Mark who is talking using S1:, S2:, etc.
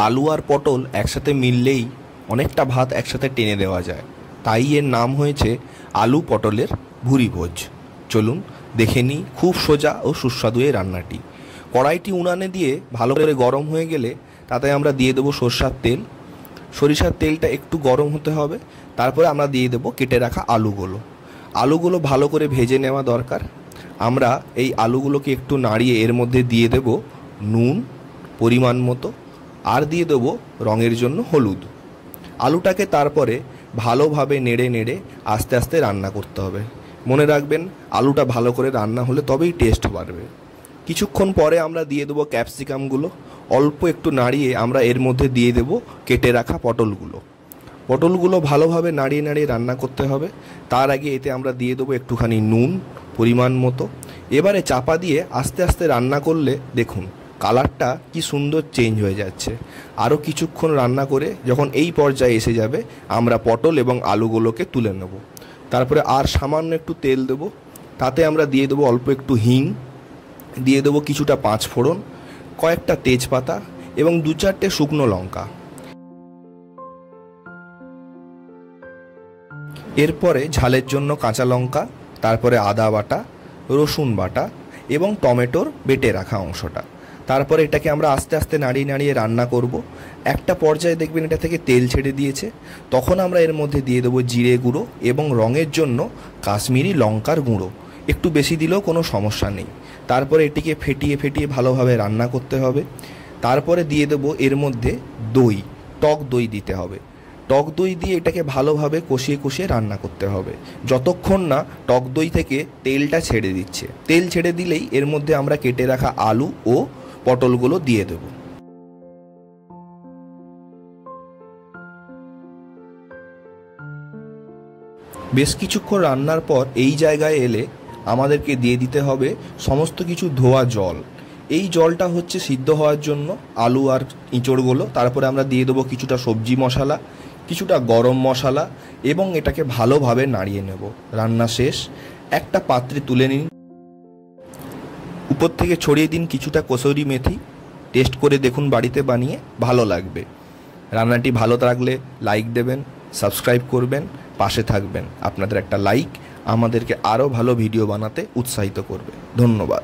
S1: আলু আর পটল একসাথে মিললেই অনেকটা ভাত একসাথে টেনে দেওয়া যায়, তাই এর নাম হয়েছে আলু পটলের ভুরি ভোজ। চলুন দেখে নিই খুব সোজা ও সুস্বাদু এই রান্নাটি। কড়াইটি উনানে দিয়ে ভালো করে গরম হয়ে গেলে তাতে আমরা দিয়ে দেবো সরষার তেল। সরিষার তেলটা একটু গরম হতে হবে, তারপরে আমরা দিয়ে দেবো কেটে রাখা আলুগুলো ভালো করে ভেজে নেওয়া দরকার। আমরা এই আলুগুলোকে একটু নাড়িয়ে এর মধ্যে দিয়ে দেব নুন পরিমাণ মতো, আর দিয়ে দেবো রঙের জন্য হলুদ। আলুটাকে তারপরে ভালোভাবে নেড়ে নেড়ে আস্তে আস্তে রান্না করতে হবে। মনে রাখবেন, আলুটা ভালো করে রান্না হলে তবেই টেস্ট বাড়বে। কিছুক্ষণ পরে আমরা দিয়ে দেবো ক্যাপসিকামগুলো। অল্প একটু নাড়িয়ে আমরা এর মধ্যে দিয়ে দেবো কেটে রাখা পটলগুলো ভালোভাবে নাড়িয়ে নাড়িয়ে রান্না করতে হবে। তার আগে এতে আমরা দিয়ে দেবো একটুখানি নুন পরিমাণ মতো। এবারে চাপা দিয়ে আস্তে আস্তে রান্না করলে দেখুন কালারটা কি সুন্দর চেঞ্জ হয়ে যাচ্ছে। আরও কিছুক্ষণ রান্না করে যখন এই পর্যায়ে এসে যাবে, আমরা পটল এবং আলুগুলোকে তুলে নেব। তারপরে আর সামান্য একটু তেল দেবো, তাতে আমরা দিয়ে দেবো অল্প একটু হিং, দিয়ে দেবো কিছুটা পাঁচফোড়ন, কয়েকটা তেজপাতা এবং 2-4টে শুকনো লঙ্কা। এরপরে ঝালের জন্য কাঁচা লঙ্কা, তারপরে আদা বাটা, রসুন বাটা এবং টমেটোর বেটে রাখা অংশটা। তারপরে এটাকে আমরা আস্তে আস্তে নাড়িয়ে নাড়িয়ে রান্না করব। একটা পর্যায়ে দেখবেন এটা থেকে তেল ছেড়ে দিয়েছে, তখন আমরা এর মধ্যে দিয়ে দেবো জিরে গুঁড়ো এবং রঙের জন্য কাশ্মীরি লঙ্কার গুঁড়ো। একটু বেশি দিলেও কোনো সমস্যা নেই। তারপরে এটিকে ফেটিয়ে ফেটিয়ে ভালোভাবে রান্না করতে হবে। তারপরে দিয়ে দেবো এর মধ্যে টক দই দিতে হবে। টক দই দিয়ে এটাকে ভালোভাবে কষিয়ে কষিয়ে রান্না করতে হবে যতক্ষণ না টক দই থেকে তেলটা ছেড়ে দিচ্ছে। তেল ছেড়ে দিলেই এর মধ্যে আমরা কেটে রাখা আলু ও পটলগুলো দিয়ে দেব। বেশ কিছুক্ষণ রান্নার পর এই জায়গায় এলে আমাদেরকে দিয়ে দিতে হবে সমস্ত কিছু ধোয়া জল। এই জলটা হচ্ছে সিদ্ধ হওয়ার জন্য আলু আর ইঁচড়গুলো। তারপরে আমরা দিয়ে দেবো কিছুটা সবজি মশলা, কিছুটা গরম মশলা এবং এটাকে ভালোভাবে নাড়িয়ে নেব। রান্না শেষ, একটা পাত্রে তুলে নিন। উপর থেকে ছড়িয়ে দিন কিছুটা কসুরি মেথি। টেস্ট করে দেখুন, বাড়িতে বানিয়ে ভালো লাগবে। রান্নাটি ভালো লাগলে লাইক দেবেন, সাবস্ক্রাইব করবেন, পাশে থাকবেন। আপনাদের একটা লাইক আমাদেরকে আরও ভালো ভিডিও বানাতে উৎসাহিত করবে। ধন্যবাদ।